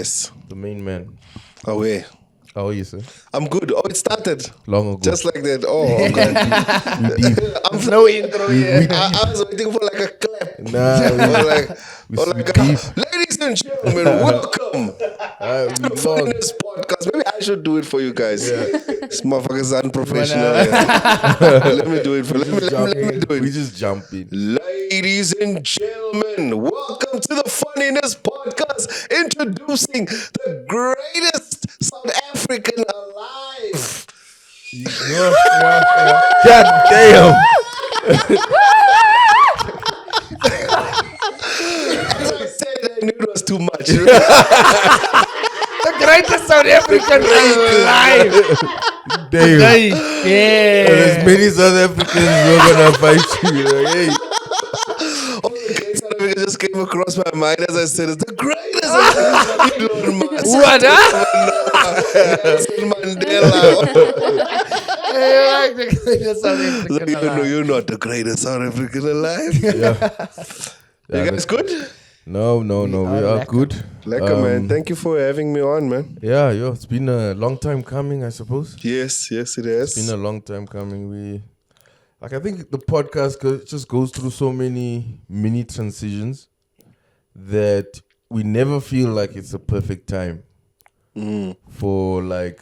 Yes. The main man. Oh, yeah. How are you, sir? I'm good. Oh, it started. Long ago. Just like that. Oh, okay. We deep. No intro yet. I was waiting for like a clap. We or like deep. ladies and gentlemen, welcome to the We long. Funnyness podcast. Maybe I should do it for you guys. This motherfucker's unprofessional. Let me do it for let me do it. We just jump in. Ladies and gentlemen, welcome to the Funnyness podcast, introducing the greatest South African alive. God damn. As I said, I knew it was too much. The greatest South African alive. Damn. Yeah. There's many South Africans who are gonna fight you. Like, hey. All the great South Africans just came across my mind as I said, it's the greatest Elon Musk. What? Nelson Mandela. Hey, like the greatest South African alive. You're not the greatest South African alive. You guys good? No. We are good. Lekker, man. Thank you for having me on, man. Yeah, it's been a long time coming, I suppose. Yes, it has. It's been a long time coming. I think the podcast just goes through so many mini transitions that we never feel like it's a perfect time for like,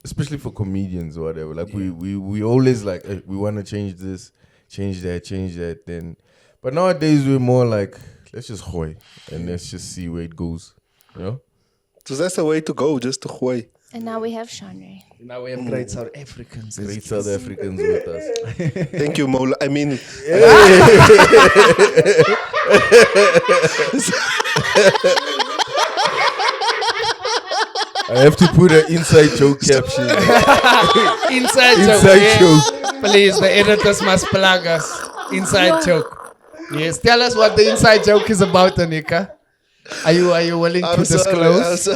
especially for comedians or whatever. Like we always like, hey, we want to change this, change that. Then, but nowadays we're more like, let's just hoy and let's just see where it goes. You know? So that's the way to go, just to hoy. And now we have Shanray. Now we have great South Africans. Great South Africans with us. Thank you, Mola. I mean, I have to put an inside joke caption. Inside joke. Please, the editors must plug us. Inside joke. Yes, tell us what the inside joke is about, Anika. Are you willing to disclose?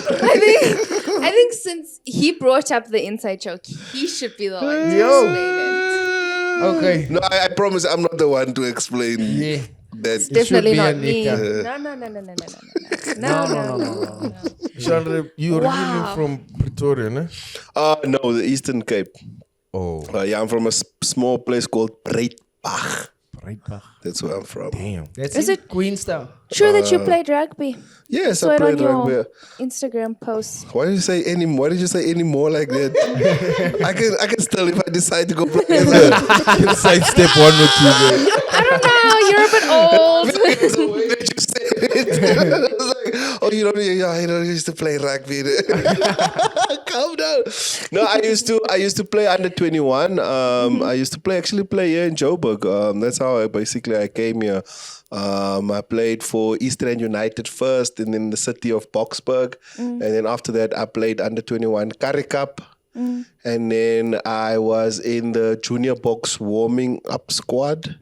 I think since he brought up the inside joke, he should be the one to explain it. Okay. No, I promise I'm not the one to explain Yeah. that. Definitely be not me. Anika. No. Shanray, you're originally from Pretoria, ne? No, the Eastern Cape. Oh, Yeah, I'm from a small place called Breitbach. That's where I'm from. damn. That's Is it it- Queenstown? True that you played rugby. Yes, Saw I it on played your rugby. Instagram post. Why did you say any? Why did you say any more like that? I can still, if I decide to go play. Sidestep 1 or 2 there. I don't know. You're a bit old. So why did you say it? I was like, oh, you don't used to play rugby. Calm down. No, I used to play under 21. I used to play here in Joburg. That's how I came here. I played for Eastern United first, and then the city of Boksburg, and then after that I played under 21 Currie Cup, and then I was in the junior box warming up squad,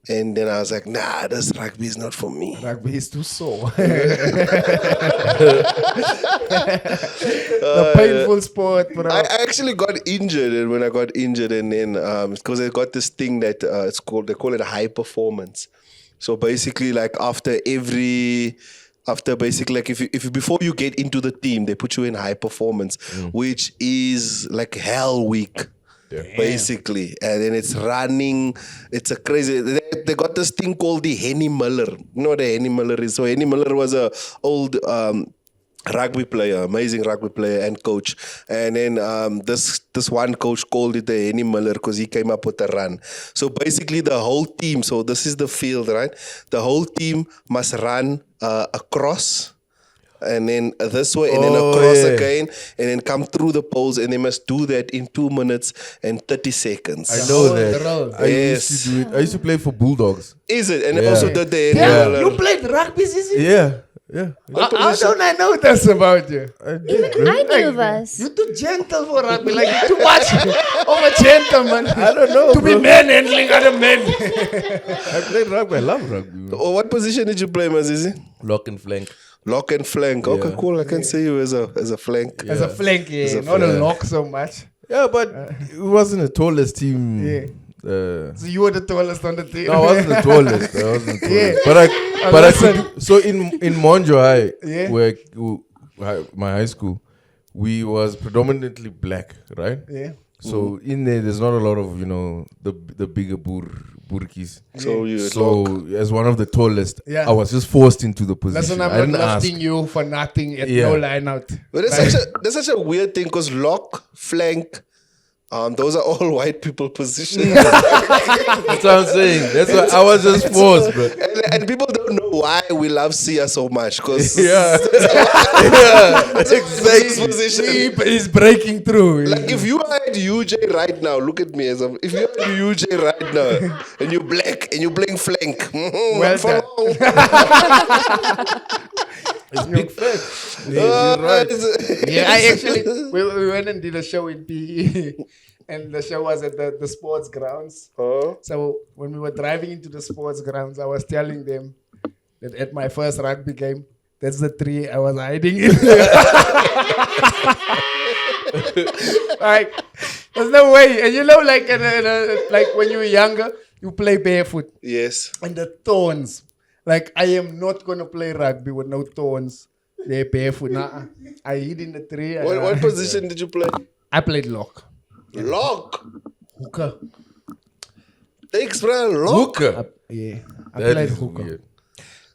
and then I was like, nah, this rugby is not for me. Rugby is too sore. The painful sport, bro. I actually got injured, and when I got injured, and then because I got this thing that they call it a high performance. So basically, like after basically, like if you before you get into the team, they put you in high performance, which is like hell week. Basically, and then it's running. It's a crazy. They got this thing called the Henny Miller. You know what a Henny Miller is? So Henny Miller was a old rugby player, amazing rugby player and coach. And then this one coach called it the Henny Miller because he came up with a run. So basically, the whole team. So this is the field, right? The whole team must run across. And then this way, and then across again, and then come through the poles, and they must do that in 2 minutes and 30 seconds. I know the that. road. I used to do it. I used to play for Bulldogs. Is it? And they also did the Yeah, you played rugby, Zizi? Yeah. How don't I know this about you? I did. I knew this. You're too gentle for rugby, like you're too much of a gentleman. I don't know. To be manhandling other men. I played rugby. I love rugby. Oh, what position did you play, Mazizi? Lock and flank. Lock and flank. Okay, Yeah. cool. I can see you as a flank. As a flank, yeah. Not a lock so much. Yeah, but it wasn't the tallest team So you were the tallest on the team. No, I wasn't the tallest. Yeah. But I could. So in Monjo High, Yeah. my high school, we was predominantly black, right? Yeah. So in there's not a lot of the bigger burkis. So you So as one of the tallest, Yeah. I was just forced into the position. Listen, I'm I not didn't ask. lifting you for nothing at Yeah. no line out. But that's such a weird thing because lock, flank, those are all white people positions. That's what I'm saying. That's why I was just forced, bro. and people don't know why we love Sia so much because Yeah, exactly position. He's breaking through. Like if you are at UJ right now, look at me if you're at UJ right now and you're black and you're playing flank, Well not for done. long. It's big facts. You're right. Yeah, I actually we went and did a show in PE, and the show was at the sports grounds. So when we were driving into the sports grounds, I was telling them that at my first rugby game, that's the tree I was hiding in. Like, there's no way. And like like when you were younger, you play barefoot. Yes. And the thorns. Like, I am not going to play rugby with no thorns. They're barefoot. Nah, I hid in the tree. What position did you play? I played lock. Lock. Hooker. Thanks, bro. Lock. Hooker. Yeah. I That played is hooker. weird.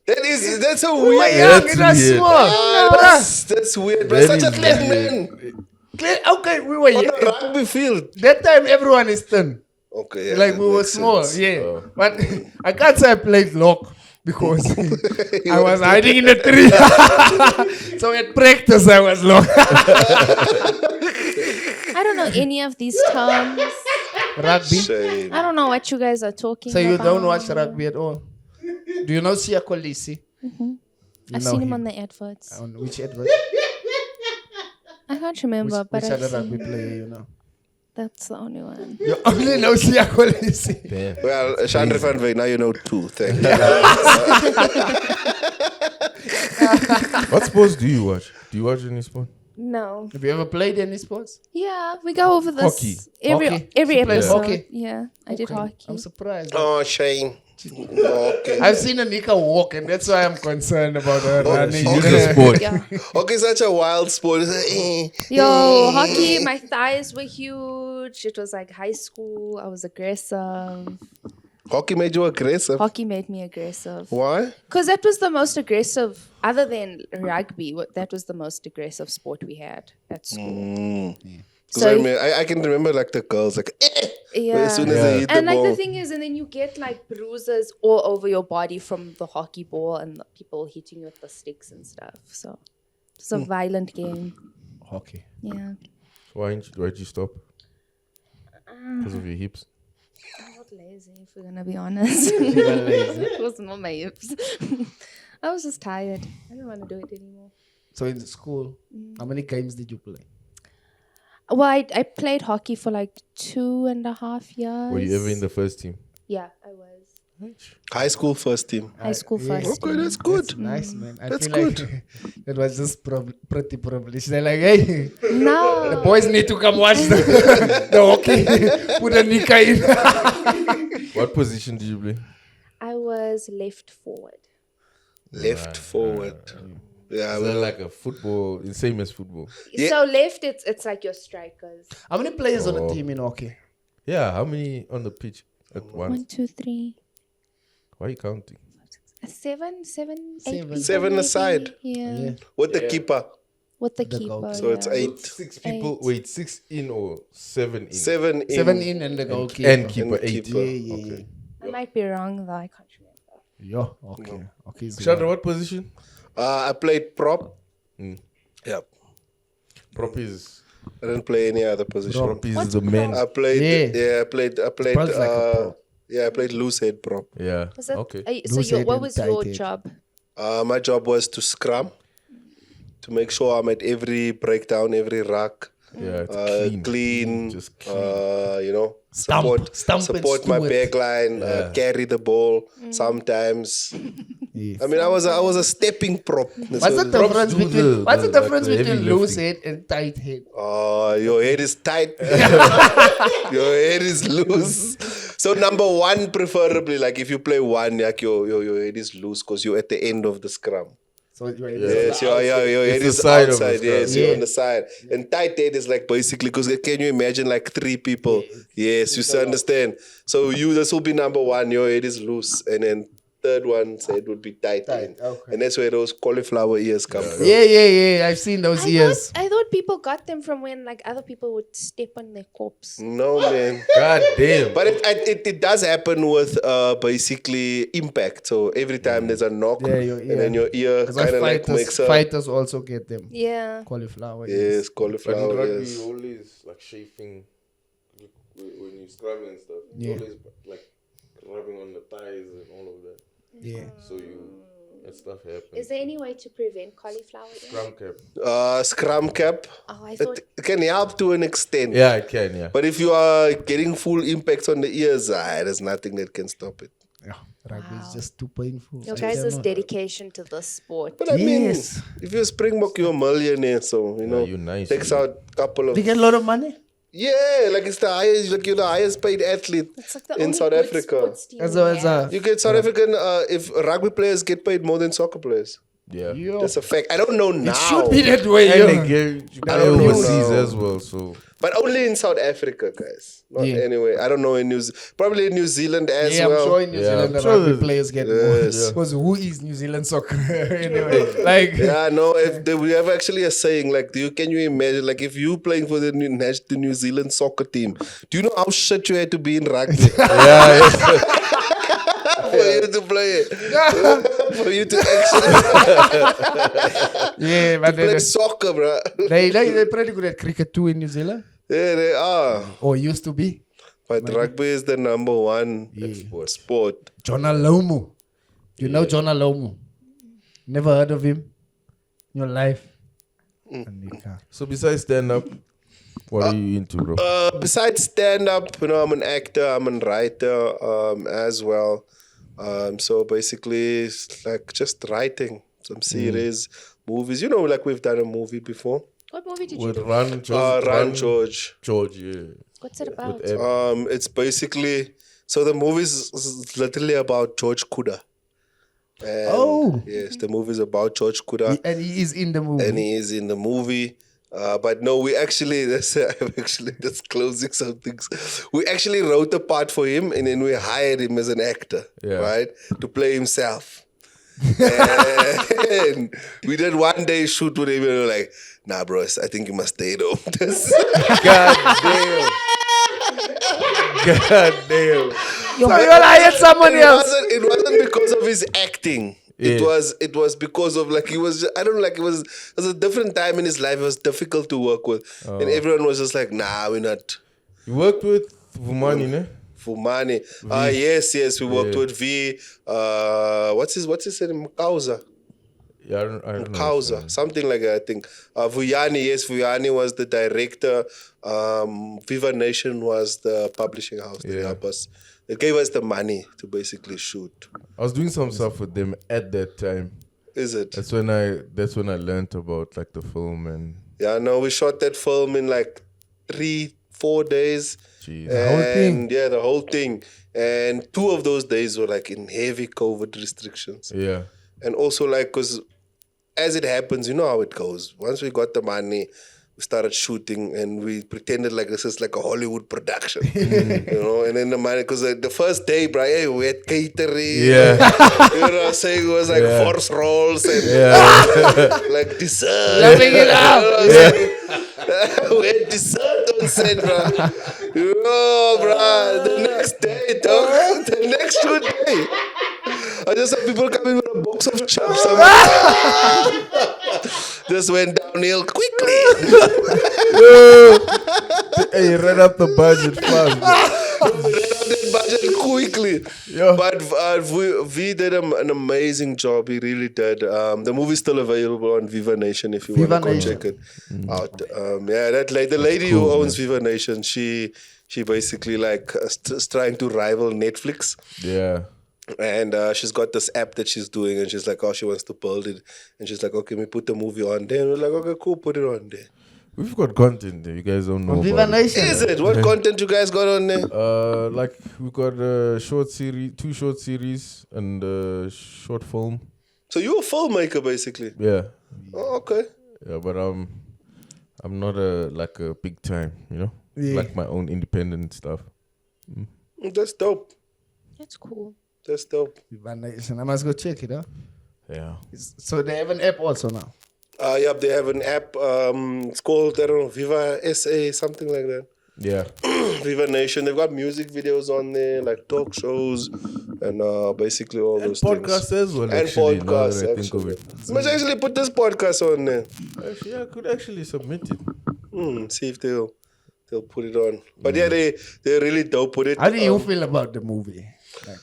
That's a We were weird. young, That's it was weird. small. That's weird. Bro. That Such a is thin weird. man Okay, we were on young. the rugby field. That time, everyone is thin. Okay, yeah, Like, that we were makes small. sense. Yeah. But I can't say I played lock because I was hiding in the tree. So at practice, I was lock. I don't know any of these terms. Rugby. Shame. I don't know what you guys are talking So you about. don't watch rugby at all? Do you know Sia Kolisi? I've know seen him him. on the adverts. On which advert? I can't remember, Which but I've other seen rugby him. player you know? That's the only one. You only know Sia Kolisi. Damn. Well, Shanray van Wyk, now you know two. Thank you. What sports do you watch? Do you watch any sport? No. Have you ever played any sports? Yeah, we go over this Hockey. every Hockey? every She played episode. hockey? Yeah, I did hockey. I'm surprised. Oh, shame. Okay. I've seen Anika walk, and that's why I'm concerned about her running. She is a sport. Yeah. Okay, such a wild sport. Yo, hockey, my thighs were huge. It was like high school. I was aggressive. Hockey made you aggressive. Hockey made me aggressive. Why? Because that was the most aggressive, other than rugby, that was the most aggressive sport we had at school. Because So I mean, I can remember like the girls like yeah. as soon as they hit the And like ball. the thing is, and then you get like bruises all over your body from the hockey ball and the people hitting you with the sticks and stuff. So it's a violent game. Hockey. Yeah. Why'd you stop? Because of your hips. I got lazy, if we're gonna be honest. It wasn't on my hips. I was just tired. I didn't want to do it anymore. So in school, how many games did you play? Well, I played hockey for like 2.5 years. Were you ever in the first team? Yeah, I was. High school first team. High school yeah. first. Okay, team. that's good. That's nice, man. I That's feel like that was just pretty privileged. They're like, hey, the No. boys need to come watch the hockey. Put a Nika in. What position did you play? I was left forward. Left forward. Yeah, Is that like a football, the same as football? Yeah. So left, it's like your strikers. How many players on a team in hockey? Yeah, how many on the pitch at once? 1, 2, 3. Why are you counting? 7, 8 people 7 maybe. aside. Yeah. with the keeper. With the The keeper. goal. So it's yeah. 8. 6 people. 8. Wait, 6 in or 7 in? 7 in. 7 in and the goalkeeper. And keeper And 8. keeper. Yeah. I might be wrong though. I can't remember. Yo, okay. Okay. So Shanray, what position? I played prop. Mm. Yeah. Prop is I didn't play any other position. prop is What's the man. I played. Yeah. Yeah, I played. Prop's like a prop. Yeah, I played loose head prop. Yeah. Was that, Okay. so Loose your, head what and was tight your head. job? My job was to scrum, to make sure I'm at every breakdown, every ruck, Yeah, it's clean. Just clean. You know, Stump and support my steward. back line, carry the ball sometimes. Yes. I mean, I was a stepping prop. What's the props difference do between the- what's the the- difference like the between heavy loose lifting. head and tight head? Your head is tight. Your head is loose. So number one, preferably, like if you play one, like your head is loose because you're at the end of the scrum. So your Yes, your head the is side of the outside. scrum. Yes, you're Yeah. on the side. And tight head is like basically because can you imagine like three people? Yes, you understand. So this will be number one. Your head is loose, and then third one said would be tight, in. okay. And that's where those cauliflower ears come from. Yeah. I've seen those ears. I thought people got them from when like other people would step on their corpse. No man. God damn. But it does happen with basically impact. So every time there's a knock, Yeah, your and then your ear That's why kind of like makes a fighters also get them. Yeah. Cauliflower. yes, But in cauliflower rugby, ears. you always like chafing when you're scrumming and stuff. Yeah. You always like rubbing on the thighs and all of that. Yeah. So that stuff happens. Is there any way to prevent cauliflower ear? Scrum cap. Scrum cap. Oh, I thought It can help to an extent. Yeah, it can. Yeah. But if you are getting full impact on the ears, there's nothing that can stop it. Yeah. Rugby is just too painful. your I guys' cannot. dedication to the sport. But I mean, Yes. if you're a Springbok, you're a millionaire, so you know, you're nice, takes man. out a couple of They get a lot of money. yeah, like it's the highest, like you're the highest paid athlete It's like the in only South good Africa. sports team As we a have. You get South African if rugby players get paid more than soccer players. Yeah. That's a fact. I don't know now. It should be that way. And Yeah. they get you I play don't overseas know. as well. So But only in South Africa, guys. Not Yeah. anyway. I don't know in probably in New Zealand as Yeah, well. I'm sure in New Yeah, Zealand I'm the sure rugby that- players get more. Yes. Because who is New Zealand soccer anyway? Like, Yeah, no. We have actually a saying like, can you imagine like if you playing for the New Zealand soccer team? Do you know how shit you had to be in rugby yeah, for you to play it? For you to actually yeah, but play soccer, bro. they're pretty good at cricket too in New Zealand. Yeah, they are. Or used to be. But rugby is the number one sport. John Alomu. You know John Alomu? Never heard of him in your life? Anika. So besides stand up, what are you into, bro? Besides stand up, you know, I'm an actor, I'm a writer as well. So basically, it's like just writing some series, movies. You know, like we've done a movie before. What movie did you With do? Run George. Run George. George, yeah. What's it about? With Ed. It's basically so the movie is literally about George Kuda. And Oh. yes, the movie is about George Kuda, And he is in the movie. and he is in the movie. But no, we actually I'm actually disclosing some things. We actually wrote a part for him, and then we hired him as an actor, Yeah. right, to play himself. And we did one day shoot with him, and we were like, "Nah, bro, I think you must stay though." God damn. God damn. You hired someone else. It wasn't because of his acting. It Yeah. was because of like he was I don't know, like it was a different time in his life. It was difficult to work with, and everyone was just like, "Nah, we're not." You worked with Vumani, ne? Fumani. Yes, we worked with V. What's his name? Mkauza. Yeah, I don't know. Mkauza. Something like that, I think. Vuyani, yes, Vuyani was the director. Viva Nation was the publishing house that helped us. It gave us the money to basically shoot. I was doing some stuff with them at that time. Is it? That's when I learned about like the film and Yeah, no, we shot that film in like 3-4 days. jeez. whole thing? And yeah, the whole thing. And 2 of those days were like in heavy COVID restrictions. Yeah. And also like, because as it happens, you know how it goes. Once we got the money, we started shooting and we pretended like this is like a Hollywood production. You know, and then the money, because the first day, bro, hey, we had catering. Yeah. You know what I'm saying? It was like horse rolls and like dessert. Loving it up. We had dessert on set, bro. Oh, bro. The next day, dog. The next shoot day. I just saw people coming with a box of chips. Just went downhill quickly. Hey, you ran up the budget fast. That budget quickly. Yeah. But V did an amazing job. He really did. The movie's still available on Viva Nation if you want to go Nation. check it out. Yeah, the lady who owns Viva Nation, she basically like is trying to rival Netflix. Yeah. And she's got this app that she's doing, and she's like, oh, she wants to build it. And she's like, okay, we put the movie on there. And we're like, okay, cool, put it on there. We've got content there. You guys don't know On Viva about it. Nation. Is it? What content you guys got on there? Like we've got a short series, 2 short series, and a short film. So you're a filmmaker, basically. Yeah, Oh, okay. yeah, but I'm not a big time, Yeah. like my own independent stuff. That's dope. That's cool. That's dope. Viva Nation. I must go check it out. Yeah, So they have an app also now. Yep, they have an app. It's called, I don't know, Viva SA, something like that. yeah. Viva Nation. They've got music videos on there, like talk shows, and basically all those Podcasts things. as well. And Actually, now podcasts, that I think of actually. it. You must actually put this podcast on there. Actually, I could actually submit it. See if they'll put it on. But yeah, they're really dope with it. How do you feel about the movie? Like,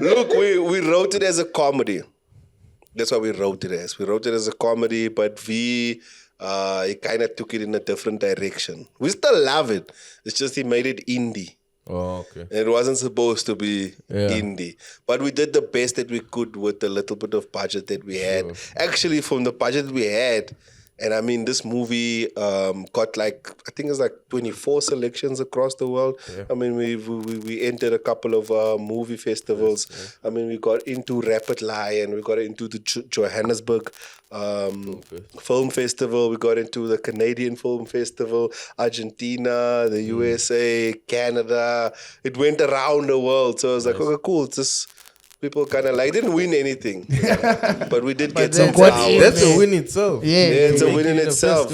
Look, we wrote it as a comedy. That's what we wrote it as. We wrote it as a comedy, but he kind of took it in a different direction. We still love it. It's just he made it indie. Oh, okay. And it wasn't supposed to be indie. But we did the best that we could with the little bit of budget that we had. Actually, from the budget we had, and I mean, this movie got I think it's 24 selections across the world. Yeah. I mean, we entered a couple of movie festivals. Yes, yeah. I mean, we got into Rapid Lion, we got into the Johannesburg Film Festival, we got into the Canadian Film Festival, Argentina, the USA, Canada. It went around the world. So I was like, okay, cool. It's just... People kind of didn't win anything, but we did get some flowers. That's a win itself. Yeah, it's a win in itself.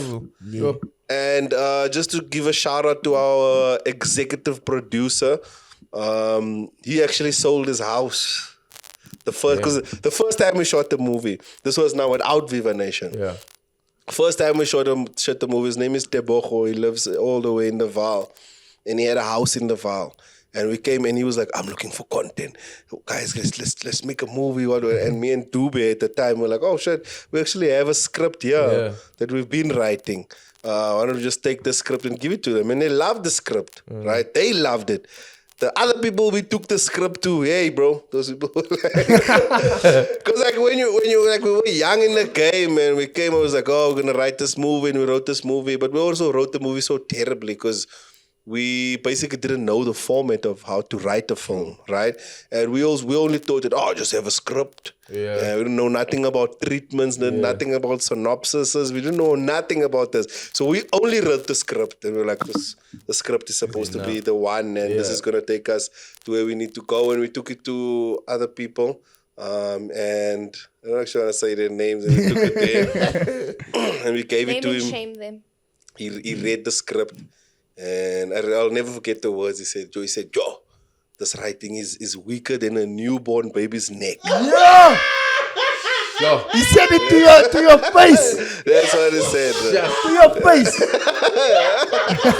Sure. And just to give a shout out to our executive producer, he actually sold his house. Because the first time we shot the movie, this was now without Viva Nation. Yeah. First time we shot the movie, his name is Tebogo. He lives all the way in the Vaal, and he had a house in the Vaal. And we came and he was like, I'm looking for content. Guys, let's make a movie. And me and Dube at the time were like, oh shit, we actually have a script here that we've been writing. Why don't we just take the script and give it to them? And they loved the script, right? They loved it. The other people we took the script to, hey bro, those people were like, because when you we were young in the game and we came, I was like, oh, we're gonna write this movie, and we wrote this movie, but we also wrote the movie so terribly because we basically didn't know the format of how to write a film, right? And we only thought that, just have a script. Yeah. We didn't know nothing about treatments, nothing about synopsises. We didn't know nothing about this. So we only wrote the script. And we were like, the script is supposed to be the one, and this is going to take us to where we need to go. And we took it to other people. And I don't actually want to say their names. And we took it there. And we gave it to him. Shame them. He read the script. And I'll never forget the words he said. He said, yo, this writing is weaker than a newborn baby's neck. Yeah! No. He said it to your face. That's what he said. To your face.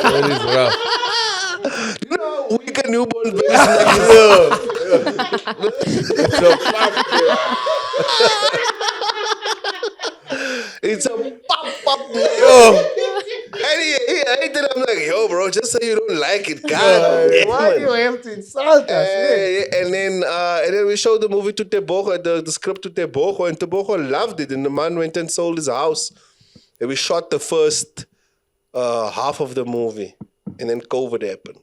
That is rough. You know how weak a newborn baby's neck is? It's a fuck. It's a pop. And he hated it. I'm like, yo, bro, just say you don't like it. God, why do you have to insult us? And then we showed the movie to Tebogo, the script to Tebogo, and Tebogo loved it. And the man went and sold his house. And we shot the first half of the movie, and then COVID happened.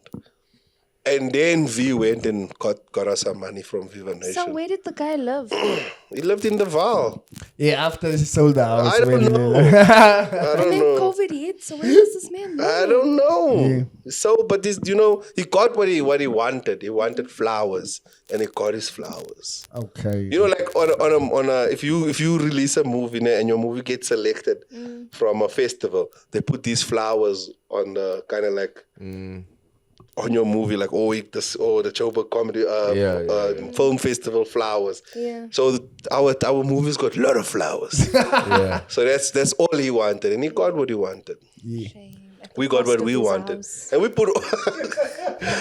And then V went and got us some money from Viva Nation. So where did the guy live? He lived in the Vaal. Yeah, after he sold the house. I don't know. And then COVID hit. So where does this man live? I don't know. Yeah. So, but this, he got what he wanted. He wanted flowers, and he got his flowers. Okay. Like on a if you release a movie and your movie gets selected from a festival, they put these flowers on the kind of like. On your movie, like the Joburg Comedy Film Festival flowers. Yeah. So our movies got a lot of flowers. Yeah. So that's all he wanted, and he got what he wanted. Yeah. We got what we wanted, and we put.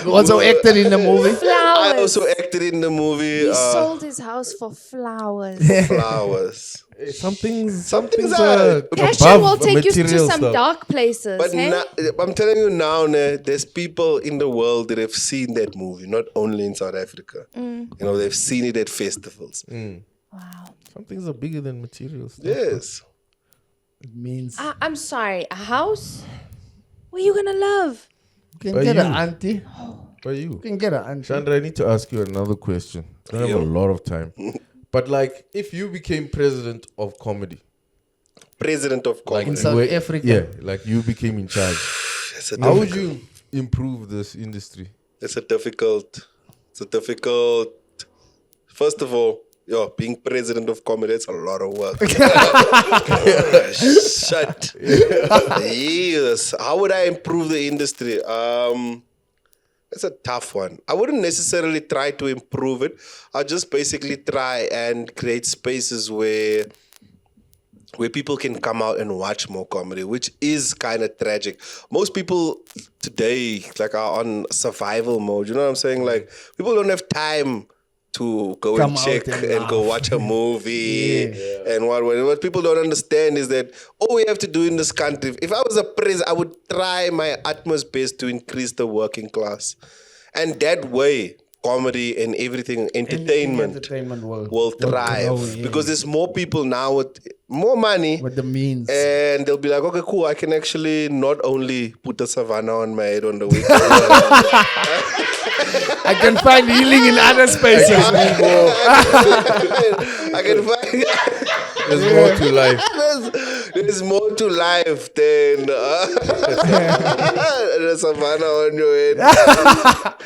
You also acted in the movie. Flowers. I also acted in the movie. He sold his house for flowers. Flowers. Something's Passion will take you to some dark places. But hey? I'm telling you now, there's people in the world that have seen that movie, not only in South Africa. They've seen it at festivals. Wow. Some things are bigger than material stuff. Yes. It means I'm sorry, a house? Where you gonna live? you can But get you- an auntie. But you, You can get an auntie. Chandra, I need to ask you another question. I don't have a lot of time. But like, if you became president of comedy, President of like In comedy. South where- Africa. yeah, like you became in charge, It's a how would difficult- you improve this industry? It's a difficult. First of all, being president of comedy, it's a lot of work. Shut. Yes. How would I improve the industry? It's a tough one. I wouldn't necessarily try to improve it. I'll just basically try and create spaces where people can come out and watch more comedy, which is kind of tragic. Most people today like are on survival mode. You know what I'm saying? Like people don't have time to go Come and out check and and go laugh. watch a movie. And what people don't understand is that all we have to do in this country, if I was a president, I would try my utmost best to increase the working class. And that way, comedy and everything, entertainment will thrive. grow, yeah. Because there's more people now with more money. With the means. And they'll be like, okay, cool, I can actually not only put a savannah on my head on the weekend. I can find healing in other spaces. I can find There's more to life. there's more to life than a savannah on your head.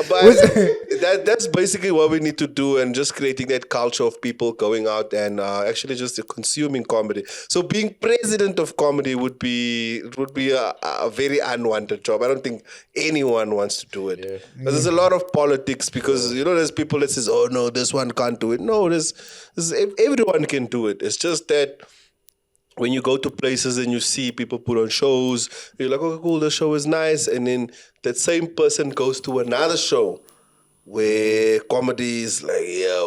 But that's basically what we need to do, and just creating that culture of people going out and actually just consuming comedy. So being president of comedy would be a very unwanted job. I don't think anyone wants to do it. But there's a lot of politics because there's people that says, oh no, this one can't do it. No, everyone can do it. It's just that when you go to places and you see people put on shows, you're like, okay, cool, the show is nice. And then that same person goes to another show where comedy is like,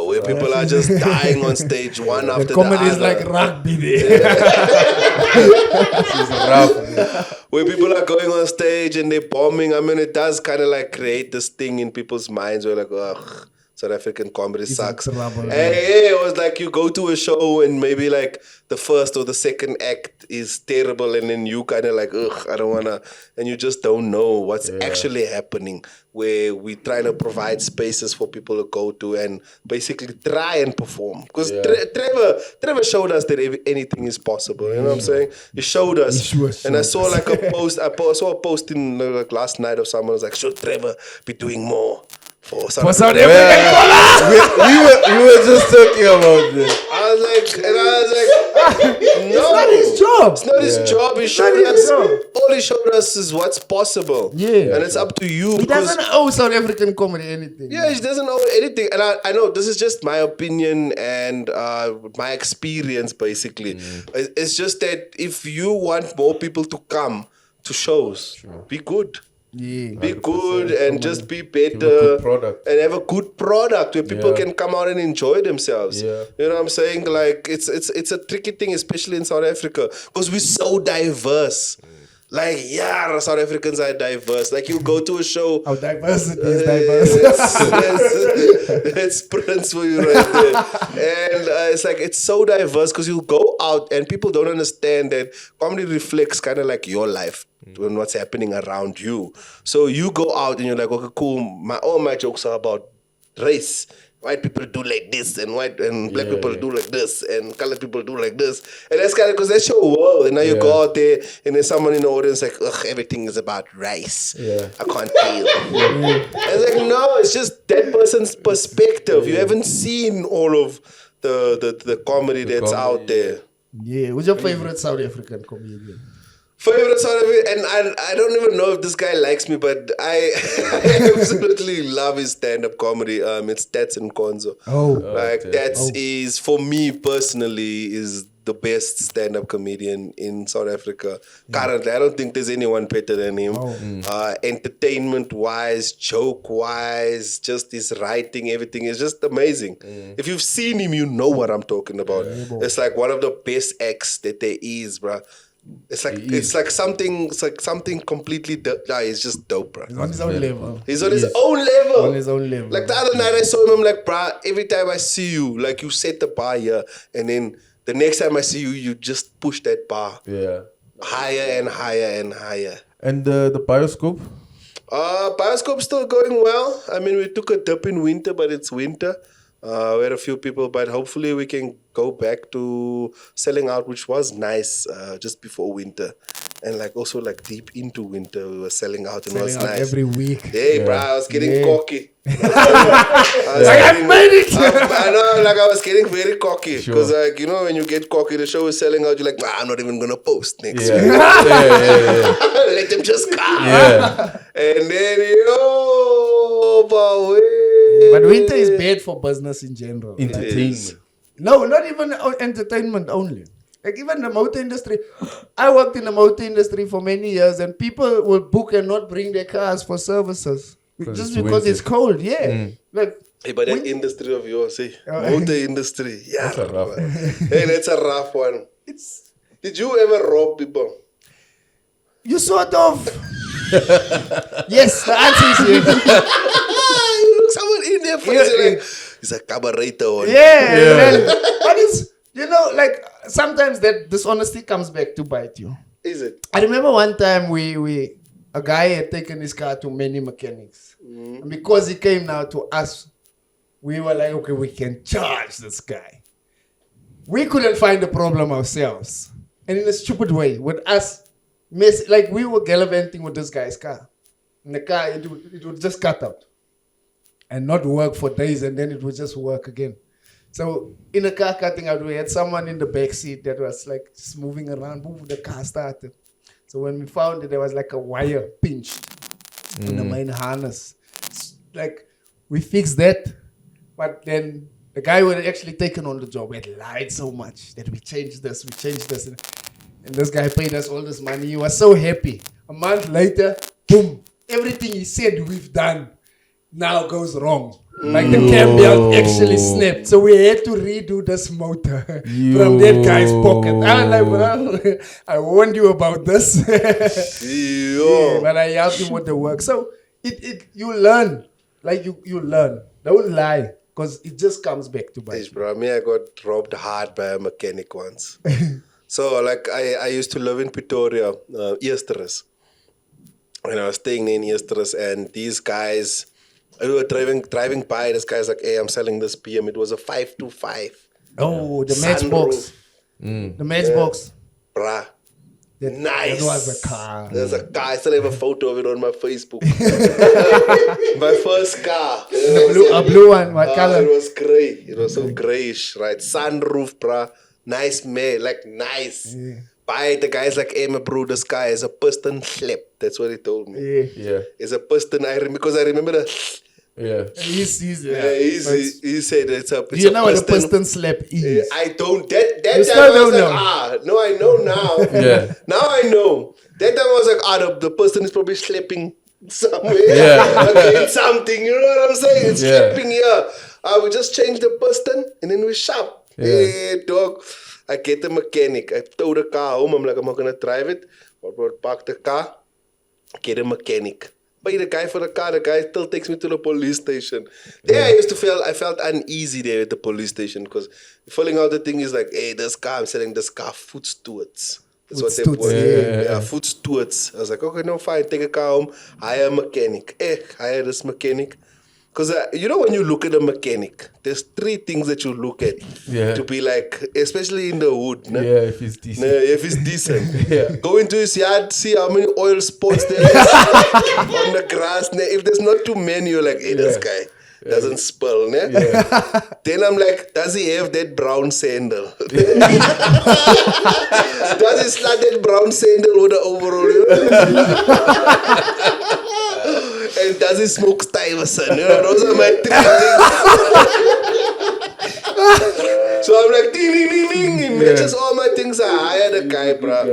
where people are just dying on stage one after the other. Comedy is like rugby there. It's rough. Where people are going on stage and they're bombing. I mean, it does kind of like create this thing in people's minds where like, ugh, South African comedy sucks. trouble, Hey, it was like you go to a show and maybe like the first or the second act is terrible, and then you kind of like, ugh, I don't wanna, and you just don't know what's actually happening. Where we trying to provide spaces for people to go to and basically try and perform. Because Trevor showed us that anything is possible. You know what I'm saying? He showed us, and I saw like a post. I saw a post in like last night of someone was like, should Trevor be doing more for South Africa? We were just talking about this. I was like, no, It's not his job. It's not his job. He showed us. All he showed us is what's possible. Yeah. And it's up to you. He because doesn't owe South African comedy anything. yeah, he doesn't know anything. And I know this is just my opinion and my experience, basically. It's just that if you want more people to come to shows, be good. Yeah. Be good and just be better good product. and have a good product where people can come out and enjoy themselves. Yeah. You know what I'm saying? Like it's a tricky thing, especially in South Africa, because we're so diverse. Like, South Africans are diverse. Like, you go to a show. Our diversity is diverse. It's Prince for you right there. And it's like, it's so diverse because you go out and people don't understand that comedy reflects kind of like your life and what's happening around you. So you go out and you're like, okay, cool. All my jokes are about race. White people do like this, and black people do like this, and colored people do like this. And that's kind of because that's your world. And now you go out there, and there's someone in the audience like, ugh, everything is about race. Yeah. I can't deal. And it's like, no, it's just that person's perspective. You haven't seen all of the comedy that's out there. Yeah. Who's your favorite South African comedian? Favorite South African, and I don't even know if this guy likes me, but I absolutely love his stand-up comedy. It's Tats and Konzo. Tats is, for me personally, is the best stand-up comedian in South Africa. Currently, I don't think there's anyone better than him. Entertainment-wise, joke-wise, just his writing, everything is just amazing. If you've seen him, you know what I'm talking about. It's like one of the best acts that there is, bruh. It's like something completely dope. Yeah, it's just dope, bro. On his own level. He's on his own level. On his own level. Like the other night I saw him, I'm like, bro, every time I see you, like you set the bar here, and then the next time I see you, you just push that bar. Yeah. Higher and higher and higher. And the bioscope? Bioscope's still going well. I mean, we took a dip in winter, but it's winter. We had a few people, but hopefully we can go back to selling out, which was nice just before winter. And like also like deep into winter, we were selling out and it was Selling out nice. every week. Hey, bro, I was getting cocky. I made it. I know, like I was getting very cocky. Because like, you know, when you get cocky, the show is selling out, you're like, nah, I'm not even going to post next week. Let them just come. Yeah. And then, boy. But winter is bad for business in general. Entertainment. No, not even entertainment only. Like even the motor industry. I worked in the motor industry for many years and people will book and not bring their cars for services. Just because it's cold, Like, hey, but that industry of yours, motor industry. Yeah. That's a rough one. Hey, that's a rough one. Did you ever rob people? You sort of. Yes, the answer is yes. You look someone in their face, like, he's a carburetor. Yeah. But it's, like sometimes that dishonesty comes back to bite you. Is it? I remember one time a guy had taken his car to many mechanics. And because he came now to us, we were like, okay, we can charge this guy. We couldn't find the problem ourselves. And in a stupid way, with us, like we were gallivanting with this guy's car. And the car, it would just cut out. And not work for days, and then it would just work again. So in a car cutting out, we had someone in the back seat that was like just moving around. Boom, the car started. So when we found it, there was like a wire pinched in the main harness. Like we fixed that, but then the guy who had actually taken on the job had lied so much that we changed this. And this guy paid us all this money. He was so happy. A month later, boom, everything he said we've done now goes wrong. Like the cam belt actually snapped. So we had to redo this motor from that guy's pocket. I'm like, bro, I warned you about this. Yeah, but I helped him with the work. So you learn. Like you learn. Don't lie. Because it just comes back to bite. Yes, bro. I got robbed hard by a mechanic once. So like I used to live in Pretoria, Sherese. And I was staying in Sherese, and these guys, we were driving by. This guy's like, hey, I'm selling this PM. It was a 525. Oh, the matchbox. The matchbox. Bruh. Nice. That was a car. There's a car. I still have a photo of it on my Facebook. My first car. A blue one. What color? It was gray. It was so grayish, right? Sunroof, bruh. Nice man. Like, nice. Yeah. By the guy's like, hey, my bro, this guy is a piston slap. That's what he told me. Yeah. It's a piston. Because I remember the... Yeah. He said it's a Do you know what a piston slap is? I don't. That You time still I was don't like, know. no, I know now. Yeah. Now I know. That time I was like, the person is probably slapping somewhere. Yeah. Against something. You know what I'm saying? It's Yeah. slapping here. We just change the piston and then we shop. Yeah. Hey, dog. I get the mechanic. I tow the car home. I'm like, I'm not going to drive it. I'll park the car. Get a mechanic. Pay the guy for the car. The guy still takes me to the police station. There I felt uneasy there at the police station because filling out the thing is like, hey, this car, I'm selling this car, foot stewards. That's what they put. Yeah, foot stewards. I was like, okay, no, fine. Take a car home. Hire a mechanic. Hire this mechanic. Because, when you look at a mechanic, there's 3 things that you look at to be like, especially in the hood. No? Yeah, if he's decent. If he's decent. Go into his yard, see how many oil spots there is on the grass. If there's not too many, you're like, hey, this guy doesn't spill. Yeah. Then I'm like, does he have that brown sandal? Does he slap that brown sandal with the overall? And does he smoke Stuyvesant? Those are my 3 things. So I'm like, ding, ding, ding, ding. He matches all my things. I hired a guy, bro.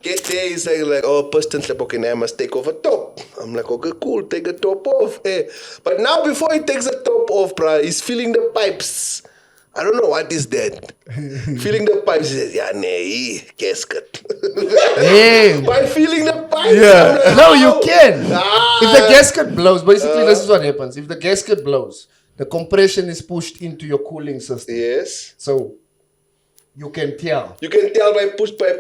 Get there, he's like, piston slap. Okay, now I must take off a top. I'm like, okay, cool, take the top off. But now before he takes the top off, bro, he's filling the pipes. I don't know what is that. Feeling the pipes, he says, yeah, nee, gasket. Yeah. By feeling the pipes, Yeah. I'm like, No, "Oh." you can. Ah. If the gasket blows, basically this is what happens. If the gasket blows, the compression is pushed into your cooling system. Yes. So you can tell. You can tell by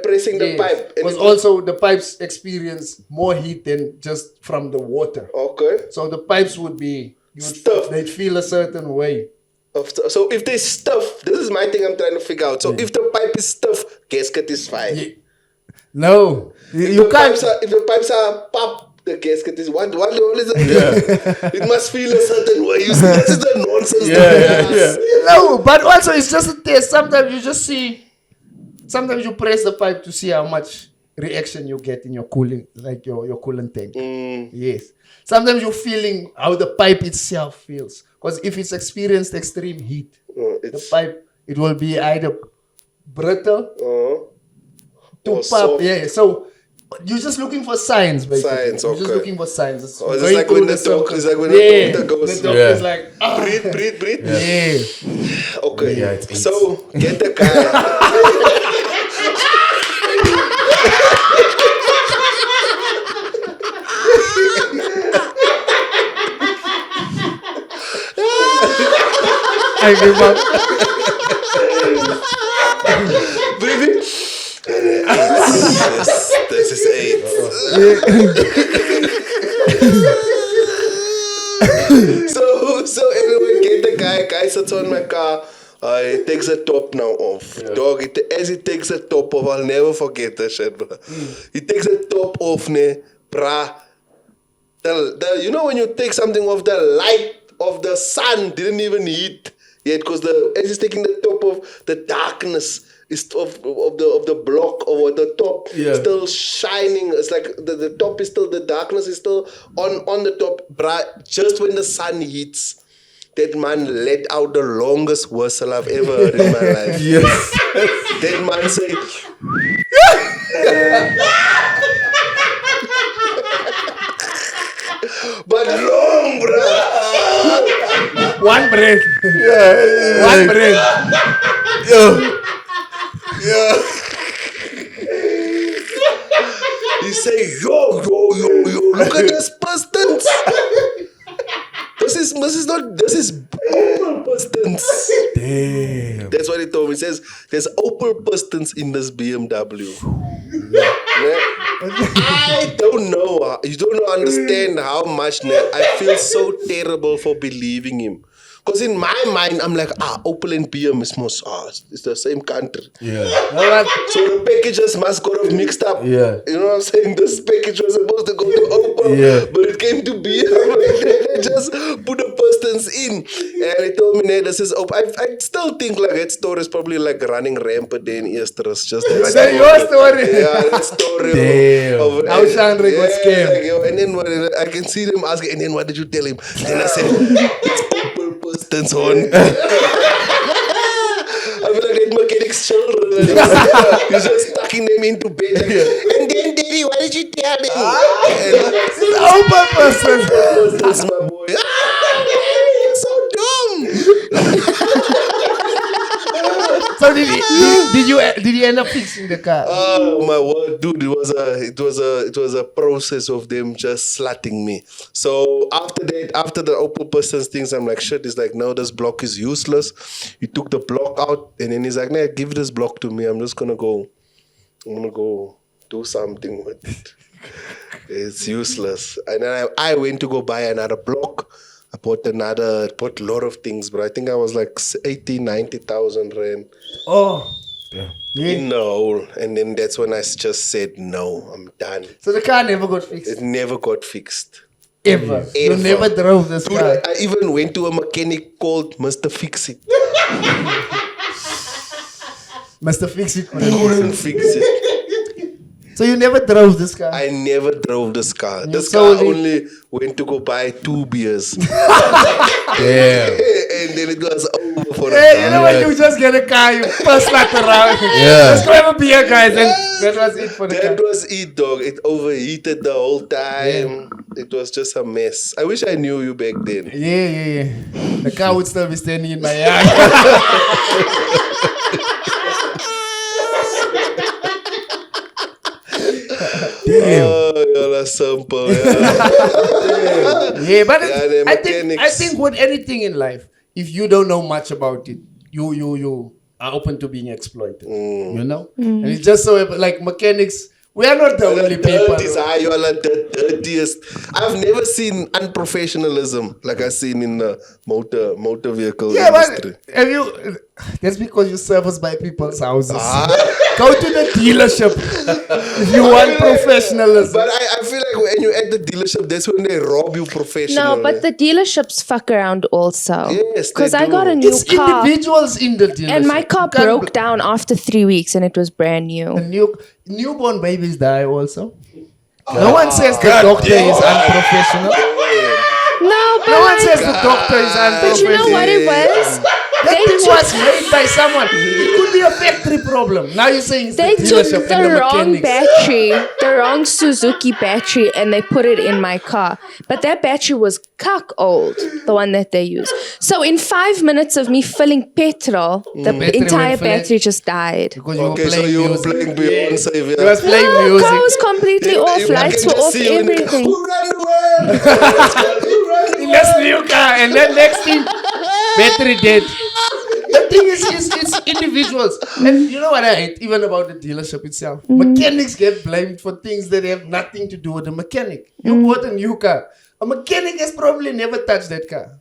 pressing the pipe. And Because also the pipes experience more heat than just from the water. Okay. So the pipes would be Stuffed. they'd feel a certain way. So if they stuff, this is my thing I'm trying to figure out. So if the pipe is stuffed, gasket is fine. Yeah. No, If you the can't. if the pipes are pop, the gasket is what is it? It must feel a certain way. You see, this is the nonsense. No, but also it's just a test. Sometimes you just see. Sometimes you press the pipe to see how much reaction you get in your cooling, like your coolant tank. Yes. Sometimes you're feeling how the pipe itself feels. Because if it's experienced extreme heat, the pipe, it will be either brittle to or pop. soft. Yeah. So you're just looking for signs, basically. Signs, You're just okay. looking for signs. It's Oh, it's going like when through the circle. doctor- it's like when yeah. the doctor goes, The doctor is like, ah. Breathe. Yeah. Okay. Yeah, it's So get the guy. I give up. Breathe in. This is AIDS. So anyway, get the guy sits on my car. He takes the top now off. Dog, as he takes the top off, I'll never forget that shit, bro. He takes the top off, bruh. You know when you take something off, the light of the sun didn't even hit yet, because as he's taking the top off, the darkness is of the block or the top still shining. It's like the top is still, the darkness is still on the top, bruh. Just when the sun hits, that man let out the longest whistle I've ever heard in my life. Yes. That man say, but long, bruh. One breath. One breath. He say, yo, look at this pistons. This is Opal pistons. Damn. That's what he told me. He says, there's Opal pistons in this BMW. I don't know. You don't understand how much I feel so terrible for believing him. Because in my mind, I'm like, Opal and BM is most, it's the same country. Yeah. So the packages must got have mixed up. Yeah. You know what I'm saying? This package was supposed to go to Opal, but it came to BM. They just put the pistons in. And he told me, this is Opal. I still think like that story is probably like running rampant there in Easter. It's just that That's your story. Yeah, that story. Damn. How Shanray got scammed. Like, and then I can see them asking, and then what did you tell him? Then I said, it's Opal pistons on. I feel like that mechanic's children. He's just tucking them into bed. And then, Daddy, what did you tell him? It's Opal pistons. That's my boy. It's so dumb. So did you end up fixing the car? Oh my word, dude! It was a process of them just slutting me. So after the Opal pistons things, I'm like, shit. He's like, no, this block is useless. He took the block out, and then he's like, nah, give this block to me. I'm gonna go do something with it. It's useless. And then I went to go buy another block. I bought a lot of things, but I think I was like 90,000 rand. Oh. In the hole. And then that's when I just said, no, I'm done. So the car never got fixed? It never got fixed. Ever. You never drove this Dude, car? I even went to a mechanic called Mr. Fix It. Must fix it. Couldn't fix it. So you never drove this car? I never drove this car. This sold car it? only went to go buy 2 beers. Damn. And then it was over for Hey, you a know when you just get a car, you first slap around. Yeah. Let's go have a beer, guys. And that was it for the That car. was it, dog. It overheated the whole time. It was just a mess. I wish I knew you back then. Yeah. The car would still be standing in my yard. Oh, you're a simple. Yeah. Yeah, but Yeah, the I think mechanics. with anything in life, if you don't know much about it, you are open to being exploited. You know, and it's just so like mechanics. We are not the only people. You are like the dirtiest. I've never seen unprofessionalism like I've seen in the motor vehicle Yeah, industry. but have you? That's because you service by people's houses. Go to the dealership if you want professionalism. But I feel like when you're at the dealership, that's when they rob you professionally. No, but the dealerships fuck around also. Yes, they Because I do. got a new It's car. individuals in the dealership. And my car You can't broke down after 3 weeks and it was brand new. Newborn babies die also. No one says the doctor is unprofessional. No, but No one like, says the doctor is unprofessional. but you know what it was? That They thing took- was made by someone. It could be a factory problem. Now you're saying it's They the took dealership the and the wrong mechanics. battery, the wrong Suzuki battery, and they put it in my car. But that battery was Kock old, the one that they use. So in 5 minutes of me filling petrol, the Battery entire went flat. battery just died. Because you were Okay, so playing you were music. playing Beyonce. You was playing No, music. car was completely off. Lights were off. Everything. Who ran the world? Who ran the In this new car, and then next thing, battery dead. The thing is, it's individuals. And you know what I hate, even about the dealership itself? Mechanics get blamed for things that have nothing to do with the mechanic. You bought a new car. A mechanic has probably never touched that car.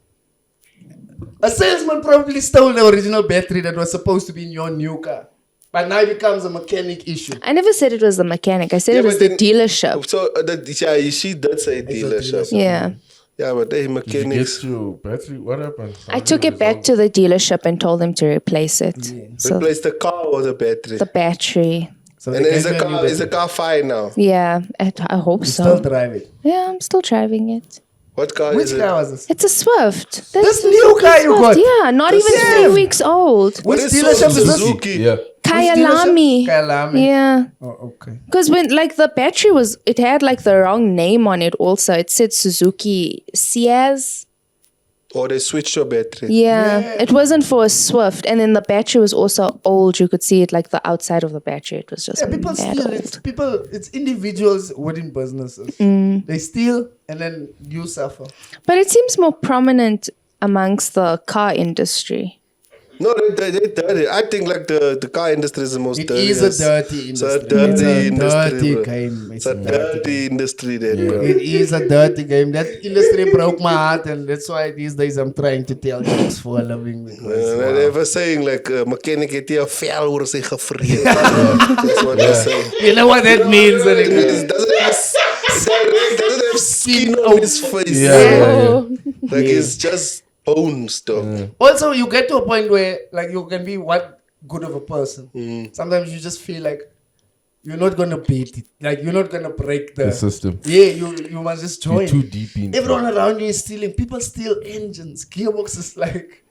A salesman probably stole the original battery that was supposed to be in your new car. But now it becomes a mechanic issue. I never said it was the mechanic. I said Yeah, it was but the then- dealership. So she did say dealership. Yeah. Yeah, but they Did you mechanics. get your battery? What happened? I took it back to the dealership and told them to replace it. So Replace the car or the battery. the battery. So And they then is gave the you a new car is the battery. car fine now? Yeah, I hope You still so. drive it. Yeah, I'm still driving it. What car Which is it? car was this? It's a Swift. This new car you got? Yeah, not even same. 3 weeks old. Which What dealership is this? Suzuki? Yeah. Kyalami. Kyalami. Yeah. Oh, okay. Because when like the battery was, it had like the wrong name on it also. It said Suzuki Ciaz. Or they switched your battery. Yeah. It wasn't for a Swift. And then the battery was also old. You could see it like the outside of the battery. It was just Yeah, people mad steal. old. It's individuals within businesses. They steal and then you suffer. But it seems more prominent amongst the car industry. No, they dirty. I think like the car industry is the most It dirty. is a dirty It's a industry. dirty It's a industry. dirty bro. game. It's a dirty industry then, bro. It is a dirty game. That industry broke my heart, and that's why these days I'm trying to tell jokes for a living. Because, And wow. they were saying like mechanic het hier vel oor sy gevreet. That's what they say. You know what that means? It doesn't have skin on his face. Oh. Like it's just bones, dog. Also, you get to a point where like you can be what good of a person. Sometimes you just feel like you're not gonna beat it. Like you're not gonna break The system. Yeah, you must just join. You're too deep in. Everyone around you is stealing. People steal engines, gearboxes. Like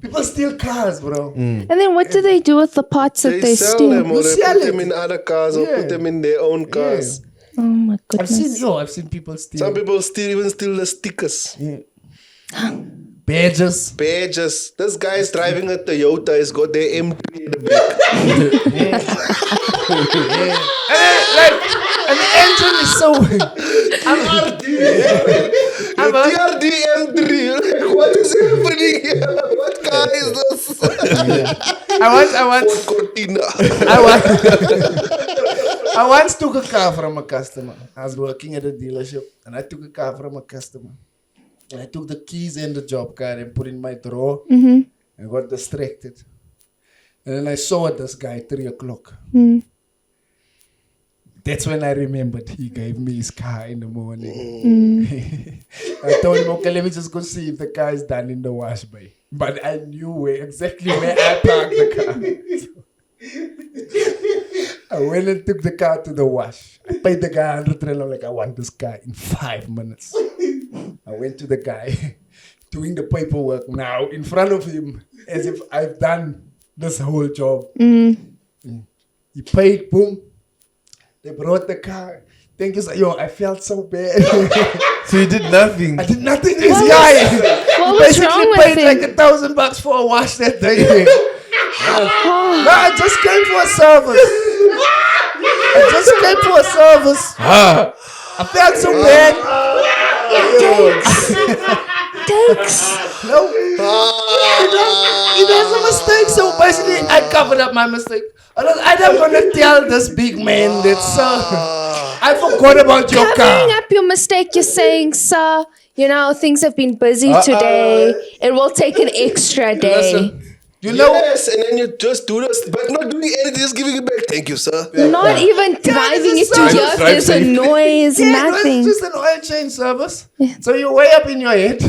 people steal cars, bro. And then what do they do with the parts that they sell steal? them or You they sell put it. them in other cars or Yeah. put them in their own cars. Oh my I've seen goodness. I've seen people steal Some people even steal the stickers. badges. Badges. This guy is driving a Toyota. He's got their M3 in the back. And the engine is so. I'm RD. The TRD M3. Like, what is happening here? What car is this? I want. Cortina. I once took a car from a customer. I was working at a dealership and I took a car from a customer. And I took the keys and the job card and put in my drawer and got distracted. And then I saw this guy 3 o'clock. That's when I remembered he gave me his car in the morning. I told him, okay, let me just go see if the car is done in the wash bay. But I knew exactly where I parked the car. I went and took the car to the wash. I paid the guy $100. I'm like, I want this car in 5 minutes. I went to the guy, doing the paperwork now in front of him as if I've done this whole job. He paid, boom. They brought the car. Thank you, sir. Yo, I felt so bad. So you did nothing. I did nothing to this guy. What He was basically wrong with paid him? like $1,000 for a wash that day. No, I just came for a service. I felt so bad. Thanks. No. He does a mistake. So basically, I covered up my mistake. I'm going to tell this big man that, sir, I forgot about your Covering car. up your mistake, you're saying, sir, you know, things have been busy today. It will take an extra day. Listen, you know, Yes, and then you just do this, but not doing anything, just giving it back. Thank you, sir. Not even driving it to I here just if drive there's a safe. noise, yeah, nothing. it's just an oil change service. So you're way up in your head.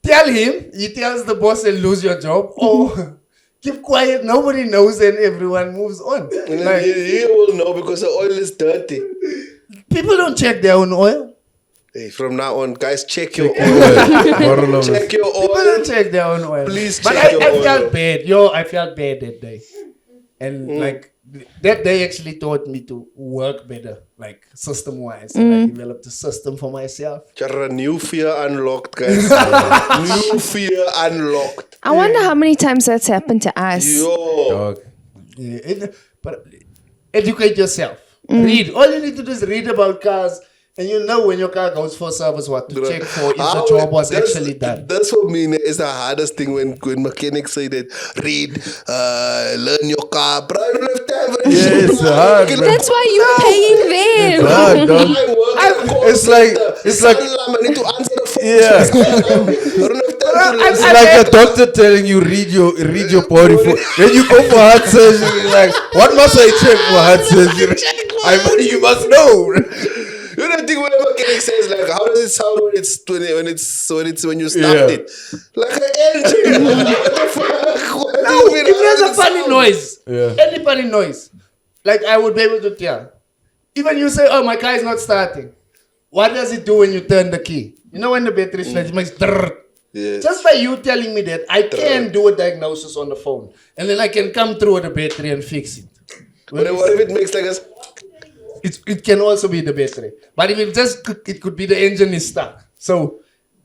Tell him, he tells the boss and lose your job. Or keep quiet, nobody knows and everyone moves on. And then Like, you will know because the oil is dirty. people don't check their own oil. Hey, from now on, guys, check your oil. Moral of Check it. your People don't oil. check their own oil. Please but check your I oil. felt bad. I felt bad that day. And like that day actually taught me to work better, like system wise. And I developed a system for myself. A new fear unlocked, guys. New fear unlocked. I wonder how many times that's happened to us. Yo. Dog. Yeah, but educate yourself. Read. All you need to do is read about cars. And you know when your car goes for service, what to check for if the job was actually done. That's for me is the hardest thing when mechanics say that read, learn your car. But I don't have time for this Yeah, shit, it's bro. hard, Can man. I- That's why you're paying them. Hard, dog. I work at a call It's like- center. it's like- Salam, I need to answer the phone. Yeah. I don't have time to It's listen. like a doctor telling you read your body for. Then you go for heart surgery. Like, what must I check for heart surgery? You must know. You know the thing when a mechanic says like, how does it sound when you start Yeah. it? Like an engine. What the fuck? What do you mean? If How there's does a it funny sound? noise, Yeah. any funny noise, like I would be able to tell. Even you say, oh, my car is not starting. What does it do when you turn the key? You know when the battery is flat, it makes drrrr. Yes. Just by you telling me that, I can do a diagnosis on the phone. And then I can come through with the battery and fix it. But then what if it makes like a... It can also be the battery. But if it could be the engine is stuck. So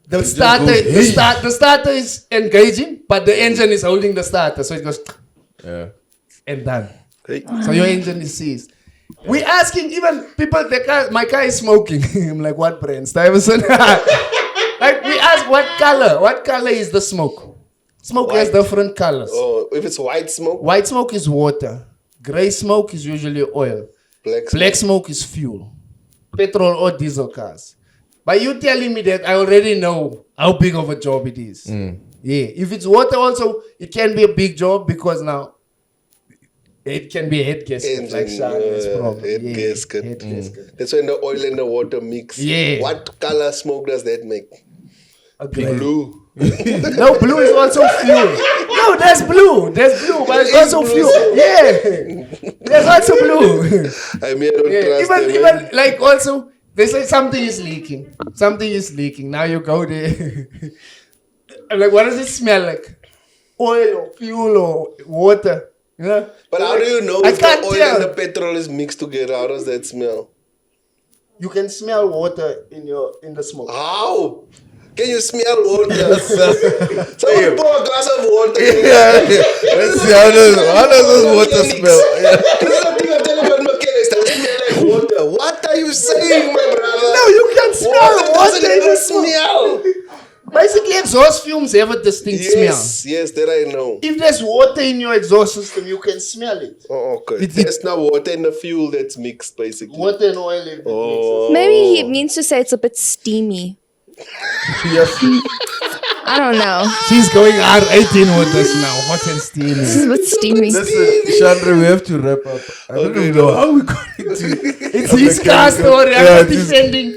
the starter is engaging, but the engine is holding the starter. So it goes Yeah. and done. Hey. So your engine is seized. We asking even people, my car is smoking. I'm like, what brand? Stuyvesant? Like we ask what color is the smoke? Smoke has different colors. Oh, if it's white smoke, White smoke is water. Gray smoke is usually oil. black smoke. Black smoke is fuel. Petrol or diesel cars. By you telling me that, I already know how big of a job it is. Yeah. If it's water also, it can be a big job because now it can be a head gasket. Engine, Like Shanray's problem. head Yeah, gasket. head gasket. That's when the oil and the water mix. Yeah. What color smoke does that make? Okay. Blue. No, blue is also fuel. No, there's blue. There's blue, but it's There is also blue. fuel. Yeah. There's also blue. I mean, I don't Yeah, trust them. even like also they say something is leaking. Something is leaking. Now you go there. I'm like, what does it smell like? Oil or fuel or water? You know? But how do you know I if can't the oil tell. and the petrol is mixed together? How does that smell? You can smell water in the smoke. How? Can you smell water? Someone pour a glass of water. Let's see how does this water smell? Yeah. This is the thing I'm telling about mechanics. That smell like water. What are you saying, my brother? No, you can smell Water water doesn't in ever the smoke. smell. Basically, exhaust fumes have a distinct Yes, yes, that I know. smell. If there's water in your exhaust system, you can smell it. Oh, okay. There's now water and the fuel that's mixed, basically. Water and oil. If it mixes. Maybe he means to say it's a bit steamy. I don't know. She's going R18 with us now. Hot and steamy. This is a bit steamy. Listen, Shanray, we have to wrap up. I don't even know how we got into It's his car story. I'm Yeah, not it is. defending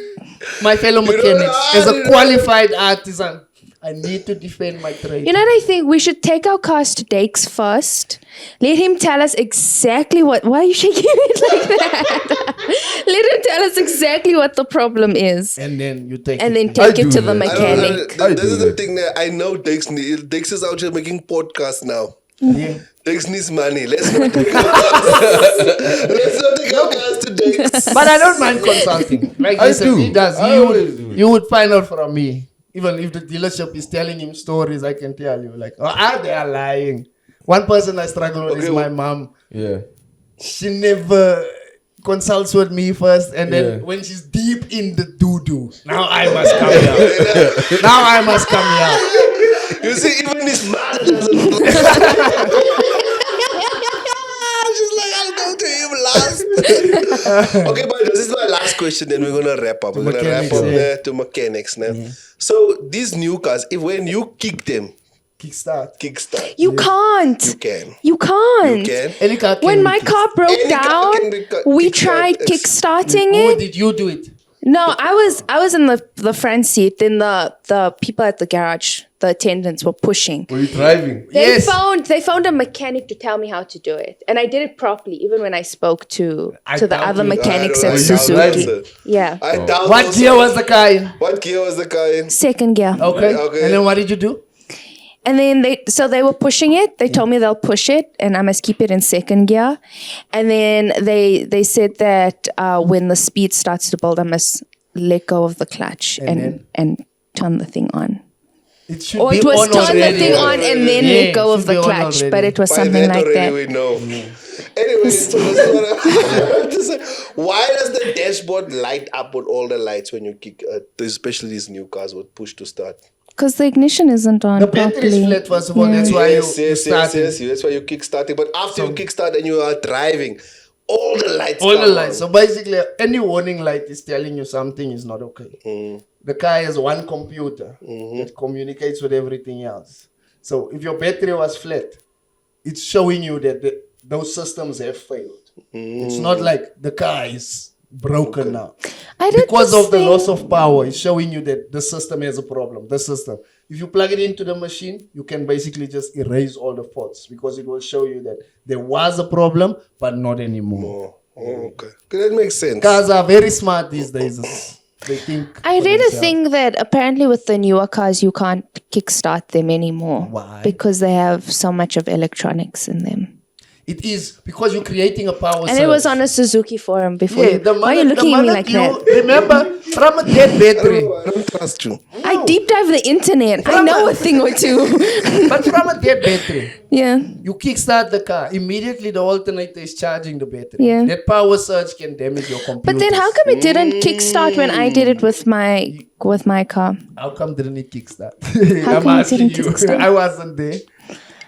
my fellow mechanics as a qualified artisan. I need to defend my trade. You know what I think? We should take our cars to Dakes first. Let him tell us exactly what... Why are you shaking it like that? Let him tell us exactly what the problem is. and then you take And it. then take I it do to the that. mechanic. This is the thing that I know Dex is out here making podcasts now. Yeah. Dex needs money. Let's not take our cars to Dex. But I don't mind consulting. Like I he said, do. he does. I always do it. You would find out from me. Even if the dealership is telling him stories, I can tell you. Like, they are lying. One person I struggle with is my mom. Yeah. She never consults with me first, and then Yeah. when she's deep in the doo-doo, now I must come here. Now I must come here. You see, even his mother doesn't know. She's like, I'll go to him last. Okay, but this is my last question, then we're going to wrap up. We're going to wrap mechanics, up yeah. there to mechanics now. So, these new cars, when you kick them, Kickstart. kickstart, You can't. you can. You can't. You can. Any car can When be my kicked. car broke Any car down, can be we kickstart. tried kickstarting Who it. did you do it? No, I was in the front seat. Then the people at the garage, the attendants were pushing. Were you driving? They Yes. found a mechanic to tell me how to do it, and I did it properly. Even when I spoke to I the doubt other you. mechanics I at don't Suzuki. know. Yeah, I doubt What also- gear was the car in? What gear was the car in? second gear. Okay. Okay. And then what did you do? And then they were pushing it. They told me they'll push it, and I must keep it in second gear. And then they said that when the speed starts to build, I must let go of the clutch and turn the thing on. It should Or be it was on turn the already. thing on and then Yeah, let go it of should be the on clutch. already. But it was By something that like already that. we know. Anyway, so this is what I have to say. Why does the dashboard light up with all the lights when you kick, especially these new cars with push to start? Because the ignition isn't on The battery is properly. flat, first of all. That's why you start. yes. That's why you kick starting. But after you kick start and you are driving, all the lights All the come lights. on. So basically, any warning light is telling you something is not okay. The car has one computer that communicates with everything else. So if your battery was flat, it's showing you that those systems have failed. It's not like the car is broken now. I did Because this of the thing- loss of power, it's showing you that the system has a problem. The system. If you plug it into the machine, you can basically just erase all the faults because it will show you that there was a problem, but not anymore. Okay. That makes sense. Cars are very smart these days. They think. I for read a themselves. thing that apparently with the newer cars you can't kickstart them anymore. Why? Because they have so much of electronics in them. It is because you're creating a power And it was on a Suzuki forum before. Yeah, Why are you looking at me like that? Remember, from a dead battery. I don't trust you. I deep dive the internet. I know a thing or two. But from a dead battery, Yeah. you kickstart the car. Immediately, the alternator is charging the battery. Yeah. That power surge can damage your computer. But then how come it didn't kickstart when I did it with my car? How come didn't it kickstart? How I'm come it asking didn't you. kickstart? I wasn't there.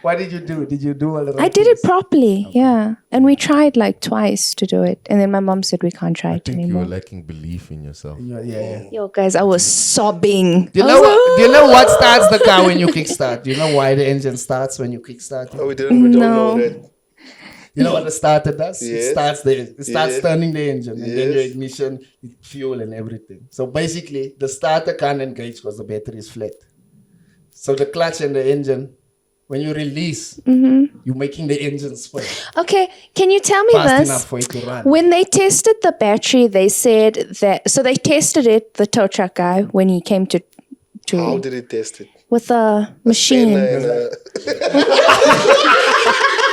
What did you do? Did you do all the right I did it things? properly, yeah. And we tried like twice to do it. And then my mom said we can't try I it think you anymore. were lacking belief in yourself. Yeah. Yo, guys, I was sobbing. Do you know what starts the car when you kickstart? Do you know why the engine starts when you kickstart? No, we don't know No. that. You know what the starter does? Yes. It starts Yes. turning the engine and then your Yes. ignition, fuel and everything. So basically, the starter can't engage because the battery is flat. So the clutch and the engine, when you release, you're making the engine spin Okay, can you tell me fast this? enough for it to run. When they tested the battery, they said that. So they tested it, the tow truck guy, when he came to How did it test it? with a machine. And,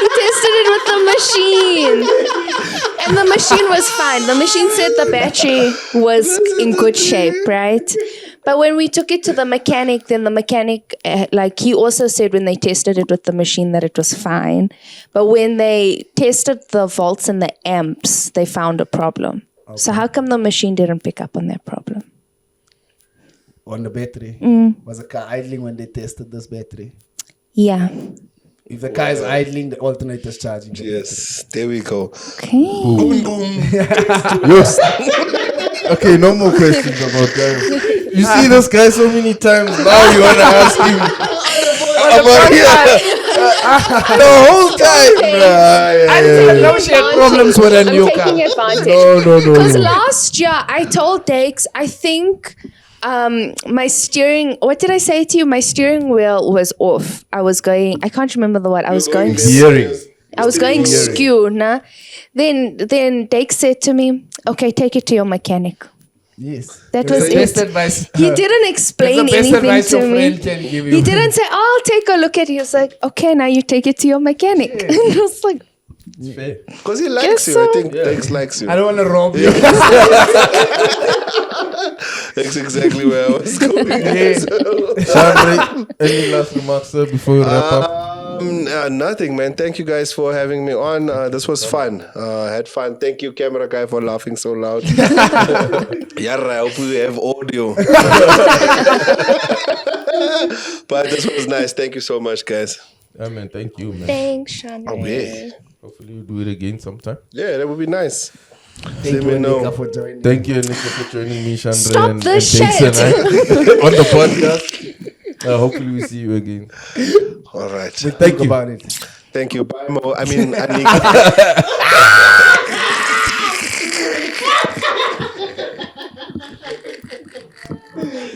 He tested it with the machine, and the machine was fine. The machine said the battery was in good shape, right? But when we took it to the mechanic, then the mechanic, he also said when they tested it with the machine that it was fine. But when they tested the volts and the amps, they found a problem. Okay. So how come the machine didn't pick up on that problem? On the battery. Was the car idling when they tested this battery? Yeah. If the car is idling, the alternator is charging the yes, there we go. Okay. Yes. Okay, no more questions about that. You see this guy so many times. Now you want to ask him about the whole time. I didn't know she had problems with a new I'm car. taking advantage. No. Because last year I told Dakes, I think My steering. What did I say to you? My steering wheel was off. I can't remember the word. I was going. Hearing. I was going skew, nah. Then Dake said to me, "Okay, take it to your mechanic." Yes. That was the best it. advice. He didn't explain That's the best anything advice to your me. friend can give you. He didn't say, "I'll take a look at it." He was like, "Okay, now you take it to your mechanic." And I was like, It's fair. Because he likes Guess you. so. I think Dex likes you. I don't want to rob you. That's exactly where I was going. Shanray, any last remarks, sir, before we wrap up? Nothing, man. Thank you guys for having me on. This was fun. I had fun. Thank you, camera guy, for laughing so loud. Yarra, I hope we have audio. But this was nice. Thank you so much, guys. Yeah, man, thank you, man. "Thanks, Shanray." Okay. Hopefully we'll do it again sometime. Yeah, that would be nice. Thank Let you, me know. Anika, for joining. Thank you, Anika, for joining me, Shanray, Stop and the Dex shit. and I on the podcast. Hopefully we see you again. All right. Thank you. About it. Thank you. Bye, Mo. I mean, Anika.